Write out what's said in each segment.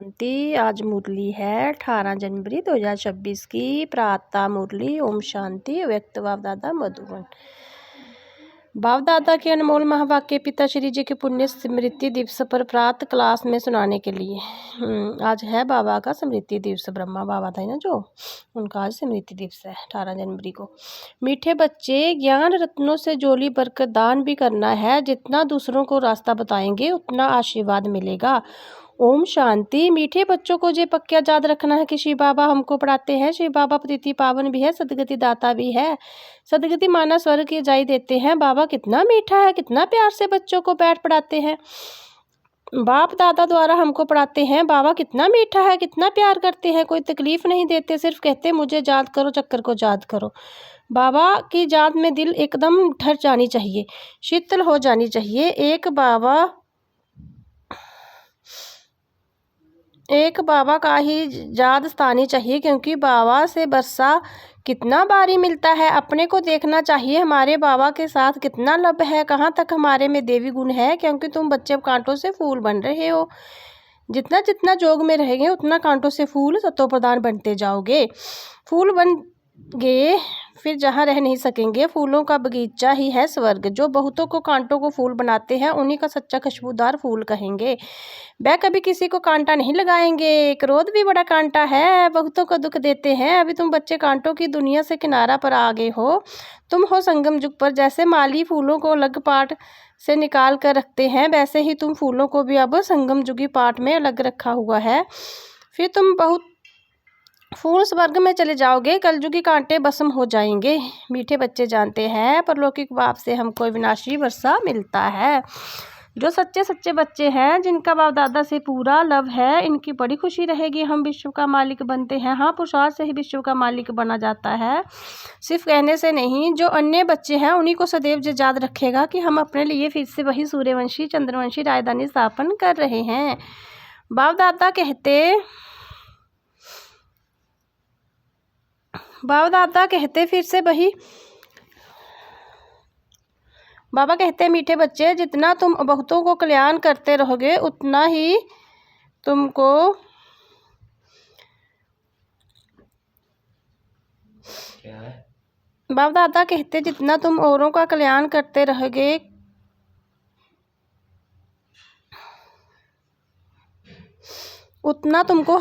आज मुरली है 18 जनवरी 2026 की। प्रातः मुरली ओम शांति व्यक्त बाप दादा मधुबन। बाप दादा के अनमोल महावाक्य पिता श्री जी के पुण्य स्मृति दिवस पर प्रातः क्लास में सुनाने के लिए। आज है बाबा का स्मृति दिवस। ब्रह्मा बाबा था ना जो, उनका आज स्मृति दिवस है 18 जनवरी को। मीठे बच्चे, ज्ञान रत्नों से जोली भरकर दान भी करना है। जितना दूसरों को रास्ता बताएंगे उतना आशीर्वाद मिलेगा। ओम शांति। मीठे बच्चों को ये पक्का याद रखना है कि शिव बाबा हमको पढ़ाते हैं। शिव बाबा पतिति पावन भी है, सदगति दाता भी है। सदगति माना स्वर्ग की जाई देते हैं। बाबा कितना मीठा है, कितना प्यार से बच्चों को बैठ पढ़ाते हैं। बाप दादा द्वारा हमको पढ़ाते हैं। बाबा कितना मीठा है, कितना प्यार करते हैं, कोई तकलीफ नहीं देते, सिर्फ कहते मुझे याद करो, चक्कर को याद करो। बाबा की याद में दिल एकदम ठर जानी चाहिए, शीतल हो जानी चाहिए। एक बाबा का ही याद सतानी चाहिए, क्योंकि बाबा से बरसा कितना बारी मिलता है। अपने को देखना चाहिए हमारे बाबा के साथ कितना लब है, कहाँ तक हमारे में देवी गुण है। क्योंकि तुम बच्चे कांटों से फूल बन रहे हो। जितना जितना जोग में रहेंगे उतना कांटों से फूल सतो प्रदान बनते जाओगे। फूल बन गए फिर जहाँ रह नहीं सकेंगे। फूलों का बगीचा ही है स्वर्ग। जो बहुतों को कांटों को फूल बनाते हैं उन्हीं का सच्चा खुशबूदार फूल कहेंगे। वह कभी किसी को कांटा नहीं लगाएंगे। क्रोध भी बड़ा कांटा है, बहुतों को दुख देते हैं। अभी तुम बच्चे कांटों की दुनिया से किनारा पर आ गए हो। तुम हो संगम युग पर। जैसे माली फूलों को अलग पाट से निकाल कर रखते हैं, वैसे ही तुम फूलों को भी अब संगम युगी पाट में अलग रखा हुआ है। फिर तुम बहुत फूल स्वर्ग में चले जाओगे। कलयुगी कांटे भस्म हो जाएंगे। मीठे बच्चे जानते हैं परलौकिक बाप से हमको विनाशी वर्षा मिलता है। जो सच्चे बच्चे हैं, जिनका बाप दादा से पूरा लव है, इनकी बड़ी खुशी रहेगी। हम विश्व का मालिक बनते हैं। हाँ, पुरुषार्थ से ही विश्व का मालिक बना जाता है, सिर्फ कहने से नहीं। जो अन्य बच्चे हैं उन्हीं को सदैव ये याद रखेगा कि हम अपने लिए फिर से वही सूर्यवंशी चंद्रवंशी राजधानी स्थापन कर रहे हैं। बाप दादा कहते फिर से वही। बाबा कहते हैं मीठे बच्चे, जितना तुम बहुतों को कल्याण करते रहोगे उतना ही तुमको क्या है? बाबा दादा कहते जितना तुम औरों का कल्याण करते रहोगे उतना तुमको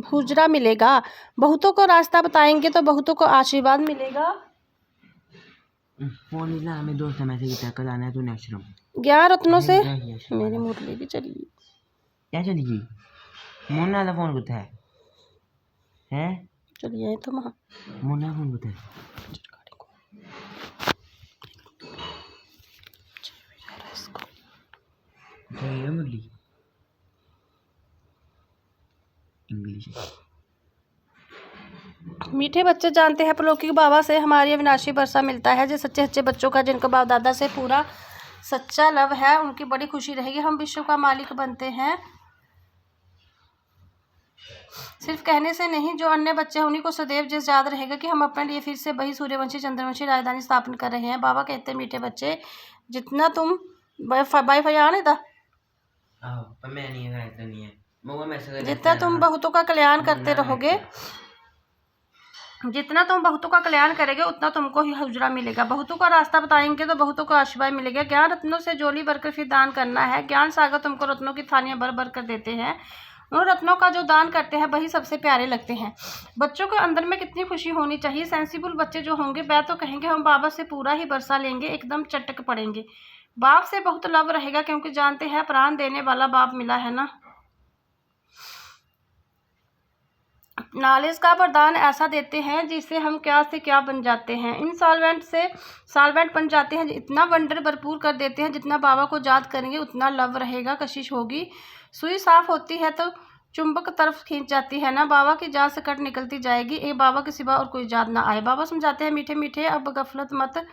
हुजरा मिलेगा। बहुतों को रास्ता बताएंगे तो बहुतों को आशीर्वाद मिलेगा। हमें दोस्त मैसेज किया कल आना है तो नेक्स्ट रूम। ज्ञान रत्नों से मेरी मुरली भी चली गई। क्या चली गई? मुन्ना का फोन कुत्ता है चलिए तो वहाँ मुन्ना फोन कुत्ता है। मुरली इंग्लिश। मीठे बच्चे जानते हैं परलौकिक बाबा से हमारी अविनाशी वर्षा मिलता है। जो सच्चे बच्चों का, जिनको बाप दादा से पूरा सच्चा लव है, उनकी बड़ी खुशी रहेगी। हम विश्व का मालिक बनते हैं, सिर्फ कहने से नहीं। जो अन्य बच्चे हैं उन्हीं को सदैव जिस याद रहेगा कि हम अपने लिए फिर से वही सूर्यवंशी चंद्रवंशी राजधानी स्थापन कर रहे हैं। बाबा कहते हैं मीठे बच्चे, जितना तुम वाईफाई आने था, जितना तुम बहुतों का कल्याण करते रहोगे, जितना तुम बहुतों का कल्याण करेंगे उतना तुमको ही हुजरा मिलेगा। बहुतों का रास्ता बताएंगे तो बहुतों को आशीर्वाद मिलेगा। ज्ञान रत्नों से जोली भरकर फिर दान करना है। ज्ञान सागर तुमको रत्नों की थालियां भर भर कर देते हैं। उन रत्नों का जो दान करते हैं वही सबसे प्यारे लगते हैं। बच्चों के अंदर में कितनी खुशी होनी चाहिए। सेंसिबल बच्चे जो होंगे वह तो कहेंगे हम बाबा से पूरा ही बरसा लेंगे, एकदम चटक पड़ेंगे। बाप से बहुत लव रहेगा, क्योंकि जानते हैं प्राण देने वाला बाप मिला है ना। नॉलेज का वरदान ऐसा देते हैं जिससे हम क्या से क्या बन जाते हैं। इंसॉल्वेंट से सॉल्वेंट बन जाते हैं। इतना वंडर भरपूर कर देते हैं। जितना बाबा को याद करेंगे उतना लव रहेगा, कशिश होगी। सुई साफ होती है तो चुंबक तरफ खींच जाती है ना। बाबा की याद से कट निकलती जाएगी। एक बाबा के सिवा और कोई याद ना आए। बाबा समझाते हैं मीठे मीठे, अब गफलत मत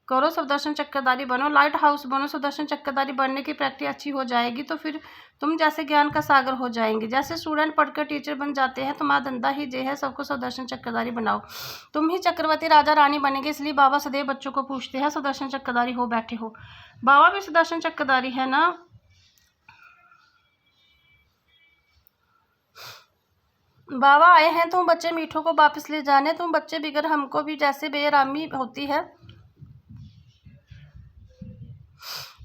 करो, सुदर्शन चक्रधारी बनो, लाइट हाउस बनो। सुदर्शन चक्रधारी बनने की प्रैक्टिस अच्छी हो जाएगी तो फिर तुम जैसे ज्ञान का सागर हो जाएंगे। जैसे स्टूडेंट पढ़कर टीचर बन जाते हैं, तुम्हारा धंधा ही जे है सबको सुदर्शन चक्रधारी बनाओ। तुम ही चक्रवर्ती राजा रानी बनेंगे। इसलिए बाबा सदैव बच्चों को पूछते हैं सुदर्शन चक्रधारी हो बैठे हो। बाबा भी सुदर्शन चक्रधारी है ना। बाबा आए हैं, तुम बच्चे मीठू को वापस ले जाने। तुम बच्चे बिगड़ हमको भी जैसे बेरामी होती है,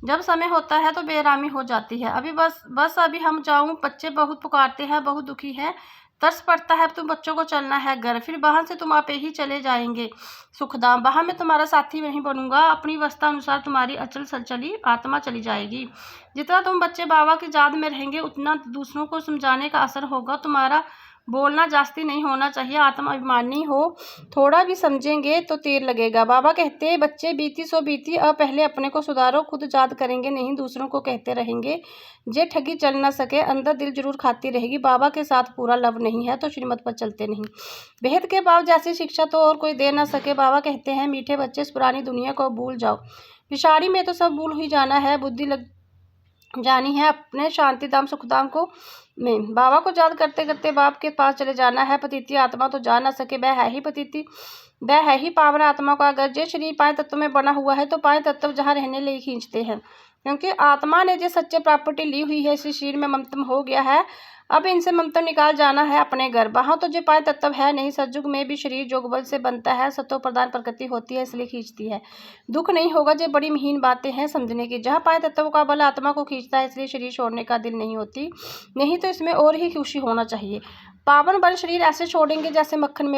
जब समय होता है तो बेरामी हो जाती है। अभी बस अभी हम जाऊं। बच्चे बहुत पुकारते हैं, बहुत दुखी है, तरस पड़ता है। तुम बच्चों को चलना है घर, फिर वहां से तुम आप ही चले जाएंगे सुखधाम। वहां मैं तुम्हारा साथी नहीं बनूंगा। अपनी अवस्था अनुसार तुम्हारी अचल सचली आत्मा चली जाएगी। जितना तुम बच्चे बाबा की याद में रहेंगे उतना दूसरों को समझाने का असर होगा। तुम्हारा बोलना जास्ती नहीं होना चाहिए। आत्मा अभिमानी हो, थोड़ा भी समझेंगे तो तीर लगेगा। बाबा कहते बच्चे बीती सो बीती, अब पहले अपने को सुधारो। खुद याद करेंगे नहीं, दूसरों को कहते रहेंगे। जे ठगी चल ना सके, अंदर दिल जरूर खाती रहेगी। बाबा के साथ पूरा लव नहीं है तो श्रीमत पर चलते नहीं। बेहद के बाप जैसी शिक्षा तो और कोई दे ना सके। बाबा कहते हैं मीठे बच्चे, इस पुरानी दुनिया को भूल जाओ। पिछाड़ी में तो सब भूल ही जाना है, बुद्धि लग जानी है अपने शांति धाम सुखधाम को में। बाबा को याद करते करते बाप के पास चले जाना है। पतिती आत्मा तो जा ना सके, वह है ही पतिती, वह है ही पावन आत्मा का। अगर जे शरीर पांच तत्व में बना हुआ है तो पांच तत्व जहाँ रहने लिए खींचते हैं, क्योंकि आत्मा ने जो सच्चे प्रॉपर्टी ली हुई है, इस शरीर में ममतम हो गया है। अब इनसे ममता निकाल जाना है अपने घर। वहाँ तो जो पांच तत्व है नहीं। सतयुग में भी शरीर जोग बल से बनता है, सतो प्रधान प्रकृति होती है, इसलिए खींचती है। दुख नहीं होगा। जो बड़ी महीन बातें हैं समझने की। जहाँ पांच तत्वों का बल आत्मा को खींचता है, इसलिए शरीर छोड़ने का दिल नहीं होती। नहीं तो इसमें और ही खुशी होना चाहिए। पावन बल शरीर ऐसे छोड़ेंगे जैसे मक्खन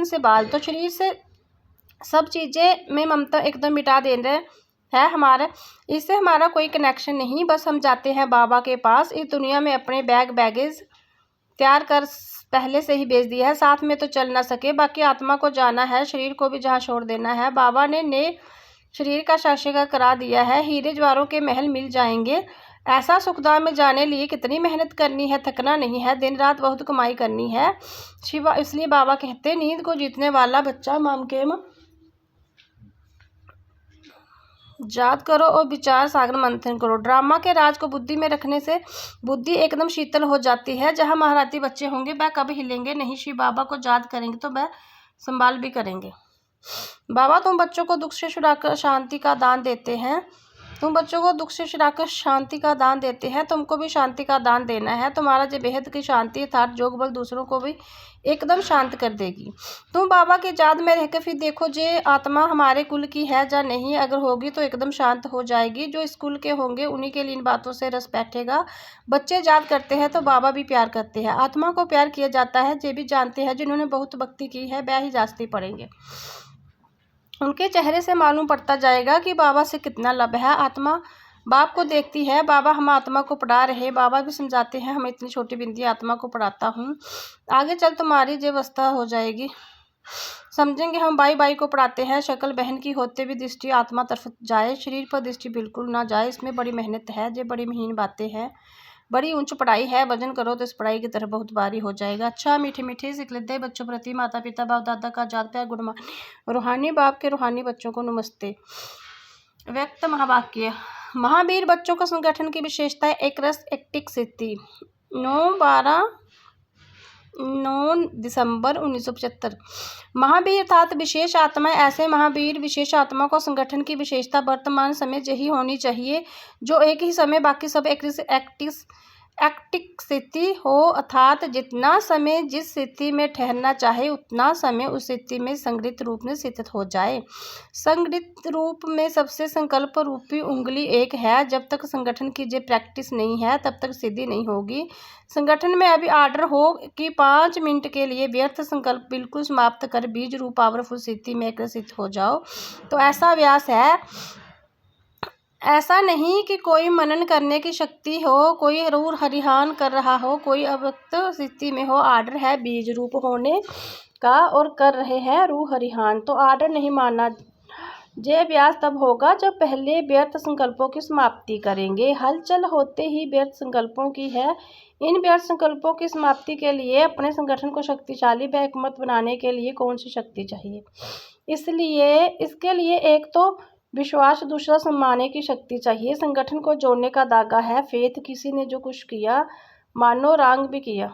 से बाल। तो शरीर से सब चीज़ें में ममता एकदम मिटा दे रहे है हमारा। इससे हमारा कोई कनेक्शन नहीं। बस हम जाते हैं बाबा के पास। इस दुनिया में अपने बैगेज तैयार कर पहले से ही भेज दिया है। साथ में तो चल ना सके, बाकी आत्मा को जाना है, शरीर को भी जहाँ छोड़ देना है। बाबा ने शरीर का शास्त्र करा दिया है। हीरे ज्वारों के महल मिल जाएंगे। ऐसा सुखधाम में जाने लिए कितनी मेहनत करनी है, थकना नहीं है, दिन रात बहुत कमाई करनी है शिवा। इसलिए बाबा कहते नींद को जीतने वाला बच्चा मामकेम याद करो और विचार सागर मंथन करो। ड्रामा के राज को बुद्धि में रखने से बुद्धि एकदम शीतल हो जाती है। जहाँ महाराती बच्चे होंगे वह कभी हिलेंगे नहीं। शिव बाबा को याद करेंगे तो वह संभाल भी करेंगे। बाबा तुम बच्चों को दुख से छुड़ाकर शांति का दान देते हैं। तुम बच्चों को दुख से छुड़ाकर शांति का दान देते हैं। तुमको भी शांति का दान देना है। तुम्हारा जो बेहद की शांति अर्थात जोग बल दूसरों को भी एकदम शांत कर देगी। तुम बाबा के याद में रहकर फिर देखो जे आत्मा हमारे कुल की है या नहीं। अगर होगी तो एकदम शांत हो जाएगी। जो इस कुल के होंगे उन्हीं के लिए इन बातों से रस बैठेगा। बच्चे याद करते हैं तो बाबा भी प्यार करते हैं। आत्मा को प्यार किया जाता है। जे भी जानते हैं जिन्होंने बहुत भक्ति की है वह ही जास्ती पड़ेंगे। उनके चेहरे से मालूम पड़ता जाएगा कि बाबा से कितना लब है। आत्मा बाप को देखती है। बाबा हम आत्मा को पढ़ा रहे। बाबा भी समझाते हैं, हम इतनी छोटी बिंदी आत्मा को पढ़ाता हूँ, आगे चल तुम्हारी जो अवस्था हो जाएगी समझेंगे। हम भाई भाई को पढ़ाते हैं। शक्ल बहन की होते भी दृष्टि आत्मा तरफ जाए, शरीर पर दृष्टि बिल्कुल ना जाए। इसमें बड़ी मेहनत है, जो बड़ी महीन बातें हैं, बड़ी ऊंच पढ़ाई है। वजन करो तो इस पढ़ाई की तरफ बहुत भारी हो जाएगा। अच्छा मीठे मीठे सीख लेते हैं बच्चों प्रति माता पिता बाप दादा का याद प्यार गुड मॉर्निंग। रूहानी बाप के रूहानी बच्चों को नमस्ते। व्यक्त महावाक्य। महावीर बच्चों का संगठन की विशेषता है एक रस एक्टिक स्थिति। 9 दिसंबर 1975। महावीर अर्थात विशेष आत्मा। ऐसे महावीर विशेष आत्मा को संगठन की विशेषता वर्तमान समय यही होनी चाहिए जो एक ही समय बाकी सब एक्टिक स्थिति हो, अर्थात जितना समय जिस स्थिति में ठहरना चाहे उतना समय उस स्थिति में संगठित रूप में स्थित हो जाए। संगठित रूप में सबसे संकल्प रूपी उंगली एक है। जब तक संगठन की जो प्रैक्टिस नहीं है तब तक सिद्धि नहीं होगी। संगठन में अभी आर्डर हो कि 5 मिनट के लिए व्यर्थ संकल्प बिल्कुल समाप्त कर बीज रूप पावरफुल स्थिति में आकर्षित हो जाओ, तो ऐसा अभ्यास है। ऐसा नहीं कि कोई मनन करने की शक्ति हो, कोई रूर हरिहान कर रहा हो, कोई अव्यक्त स्थिति में हो। आर्डर है बीज रूप होने का और कर रहे हैं रूह हरिहान, तो आर्डर नहीं मानना। ये अभ्यास तब होगा जब पहले व्यर्थ संकल्पों की समाप्ति करेंगे। हलचल होते ही व्यर्थ संकल्पों की है। इन व्यर्थ संकल्पों की समाप्ति के लिए अपने संगठन को शक्तिशाली व एकमत बनाने के लिए कौन सी शक्ति चाहिए? इसके लिए एक तो विश्वास, दूसरा सम्मानने की शक्ति चाहिए। संगठन को जोड़ने का धागा है फेथ। किसी ने जो कुछ किया मानो रांग भी किया,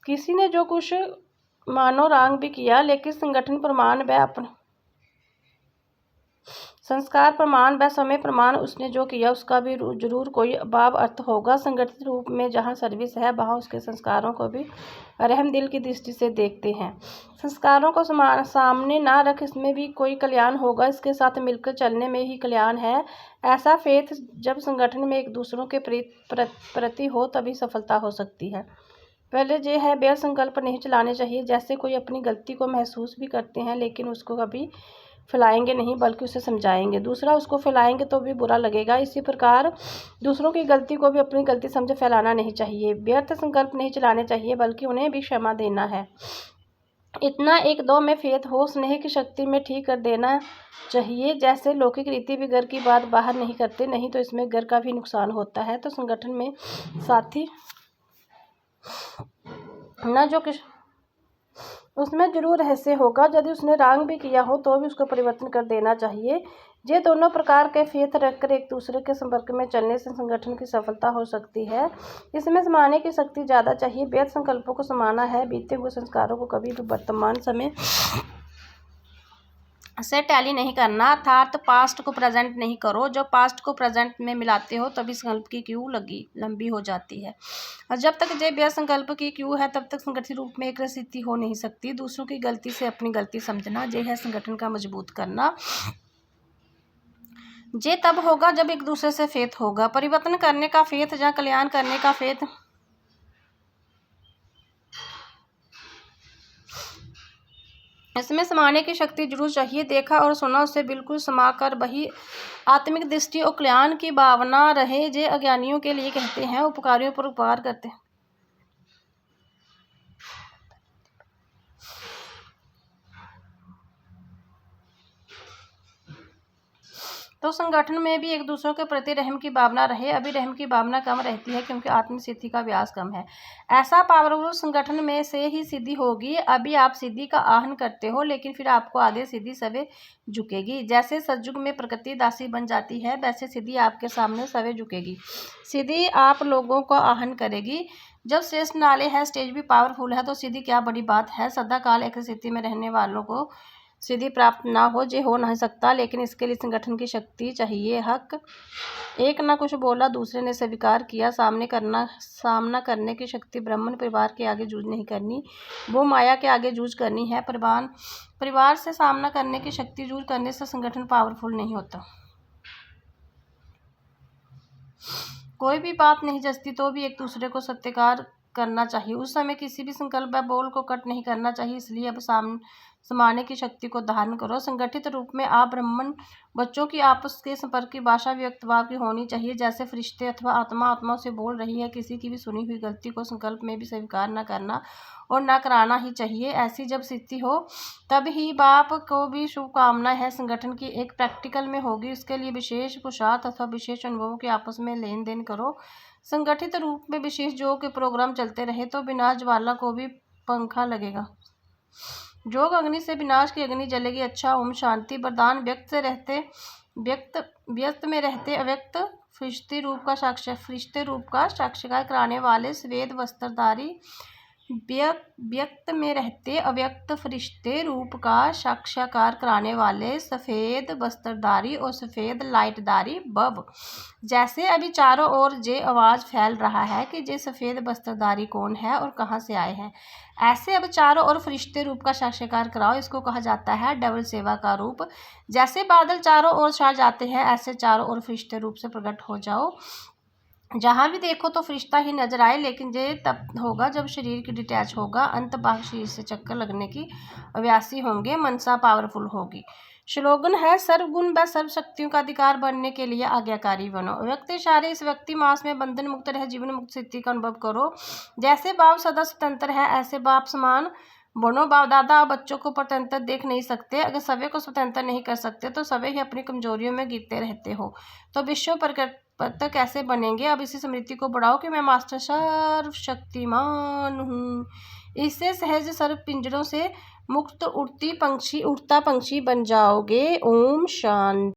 किसी ने जो कुछ मानो रांग भी किया, लेकिन संगठन प्रमाण व अपने संस्कार प्रमाण व समय प्रमाण उसने जो किया उसका भी जरूर कोई भाव अर्थ होगा। संगठित रूप में जहाँ सर्विस है वहाँ उसके संस्कारों को भी रहम दिल की दृष्टि से देखते हैं। संस्कारों को सामने ना रख इसमें भी कोई कल्याण होगा, इसके साथ मिलकर चलने में ही कल्याण है। ऐसा फेथ जब संगठन में एक दूसरों के प्रति हो तभी सफलता हो सकती है। पहले ये है, व्यर्थ संकल्प नहीं चलाने चाहिए। जैसे कोई अपनी गलती को महसूस भी करते हैं लेकिन उसको कभी फैलाएंगे नहीं बल्कि उसे समझाएंगे। दूसरा उसको फैलाएंगे तो भी बुरा लगेगा। इसी प्रकार दूसरों की गलती को भी अपनी गलती समझ फैलाना नहीं चाहिए। व्यर्थ संकल्प नहीं चलाने चाहिए बल्कि उन्हें भी क्षमा देना है। इतना एक दो में फेथ हो, स्नेह की शक्ति में ठीक कर देना चाहिए। जैसे लौकिक रीति भी घर की बात बाहर नहीं करते, नहीं तो इसमें घर का भी नुकसान होता है। तो संगठन में साथी न जो किस उसमें जरूर रहस्य होगा। यदि उसने रांग भी किया हो तो भी उसको परिवर्तन कर देना चाहिए। ये दोनों प्रकार के फेथ रखकर एक दूसरे के संपर्क में चलने से संगठन की सफलता हो सकती है। इसमें समाने की शक्ति ज़्यादा चाहिए। व्यर्थ संकल्पों को समाना है, बीते हुए संस्कारों को कभी भी वर्तमान समय से टैली नहीं करना, अर्थात पास्ट को प्रेजेंट नहीं करो। जब पास्ट को प्रेजेंट में मिलाते हो तभी संकल्प की क्यू लंबी हो जाती है। और जब तक ये व्यर्थ संकल्प की क्यू है तब तक संगठित रूप में एक स्थिति हो नहीं सकती। दूसरों की गलती से अपनी गलती समझना, ये है संगठन का मजबूत करना। ये तब होगा जब एक दूसरे से फेथ होगा। परिवर्तन करने का फेथ या कल्याण करने का फेथ इसमें समाने की शक्ति जरूर चाहिए। देखा और सुना उसे बिल्कुल समाकर वही आत्मिक दृष्टि और कल्याण की भावना रहे। जे अज्ञानियों के लिए कहते हैं, उपकारियों पर उपकार करते हैं। तो संगठन में भी एक दूसरे के प्रति रहम की भावना रहे। अभी रहम की भावना कम रहती है क्योंकि आत्मसिद्धि का व्यास कम है। ऐसा पावरफुल संगठन में से ही सिद्धि होगी। अभी आप सिद्धि का आहन करते हो लेकिन फिर आपको आगे सिद्धि सवे झुकेगी। जैसे सतयुग में प्रकृति दासी बन जाती है वैसे सिद्धि आपके सामने सवे झुकेगी। सिद्धि आप लोगों को आहन करेगी। जब श्रेष्ठ नाले है, स्टेज भी पावरफुल है तो सिद्धि क्या बड़ी बात है। सदा काल एक स्थिति में रहने वालों को सिद्धि प्राप्त ना हो, ये हो नहीं सकता। लेकिन इसके लिए संगठन की शक्ति चाहिए। हक एक ना कुछ बोला, दूसरे ने स्वीकार किया। सामना करने की शक्ति ब्राह्मण परिवार के आगे जूझ नहीं करनी, वो माया के आगे जूझ करनी है। परिवार से सामना करने की शक्ति जूझ करने से संगठन पावरफुल नहीं होता। कोई भी बात नहीं जचती तो भी एक दूसरे को सत्कार करना चाहिए। उस समय किसी भी संकल्प व बोल को कट नहीं करना चाहिए। इसलिए अब समाने की शक्ति को धारण करो। संगठित रूप में आप ब्राह्मण बच्चों की आपस के संपर्क की भाषा व्यक्तभाव की होनी चाहिए। जैसे फरिश्ते अथवा आत्मा से बोल रही है। किसी की भी सुनी हुई गलती को संकल्प में भी स्वीकार न करना और न कराना ही चाहिए। ऐसी जब स्थिति हो तब ही बाप को भी शुभकामना है संगठन की एक प्रैक्टिकल में होगी। इसके लिए विशेष पुरुषार्थ अथवा विशेष अनुभवों के आपस में लेन देन करो। संगठित रूप में विशेष योग के प्रोग्राम चलते रहे तो विनाश ज्वाला को भी पंखा लगेगा। योग अग्नि से विनाश की अग्नि जलेगी। अच्छा, ओम शांति। वरदान व्यक्त में रहते अव्यक्त फरिश्ते रूप का साक्षात्कार कराने वाले श्वेत वस्त्रधारी, व्यक्त में रहते अव्यक्त फरिश्ते रूप का साक्षात्कार कराने वाले सफ़ेद वस्त्रधारी और सफ़ेद लाइटधारी बब। जैसे अभी चारों ओर जे आवाज़ फैल रहा है कि जे सफ़ेद वस्त्रधारी कौन है और कहाँ से आए हैं, ऐसे अब चारों ओर फरिश्ते रूप का साक्षात्कार कराओ। इसको कहा जाता है डबल सेवा का रूप। जैसे बादल चारों ओर छा जाते हैं ऐसे चारों ओर फरिश्ते रूप से प्रकट हो जाओ। जहाँ भी देखो तो फरिश्ता ही नजर आए। लेकिन ये तब होगा जब शरीर की डिटैच होगा, अंत बाह्य शरीर से चक्कर लगने की अभ्यासी होंगे, मनसा पावरफुल होगी। स्लोगन है, सर्वगुण व सर्व शक्तियों का अधिकार बनने के लिए आज्ञाकारी बनो। व्यक्ति सारे इस व्यक्ति मास में बंधन मुक्त रहे, जीवन मुक्त स्थिति का अनुभव करो। जैसे बाप सदा स्वतंत्र है ऐसे बाप समान बनो। बाप दादा और बच्चों को स्वतंत्र देख नहीं सकते। अगर सभी को स्वतंत्र नहीं कर सकते तो सभी ही अपनी कमजोरियों में गिरते रहते हो तो विश्व प्रकट कैसे बनेंगे। अब इसी स्मृति को बढ़ाओ कि मैं मास्टर सर्वशक्तिमान हूँ। इससे सहज सर्व पिंजरों से मुक्त उड़ता पंछी बन जाओगे। ओम शांति।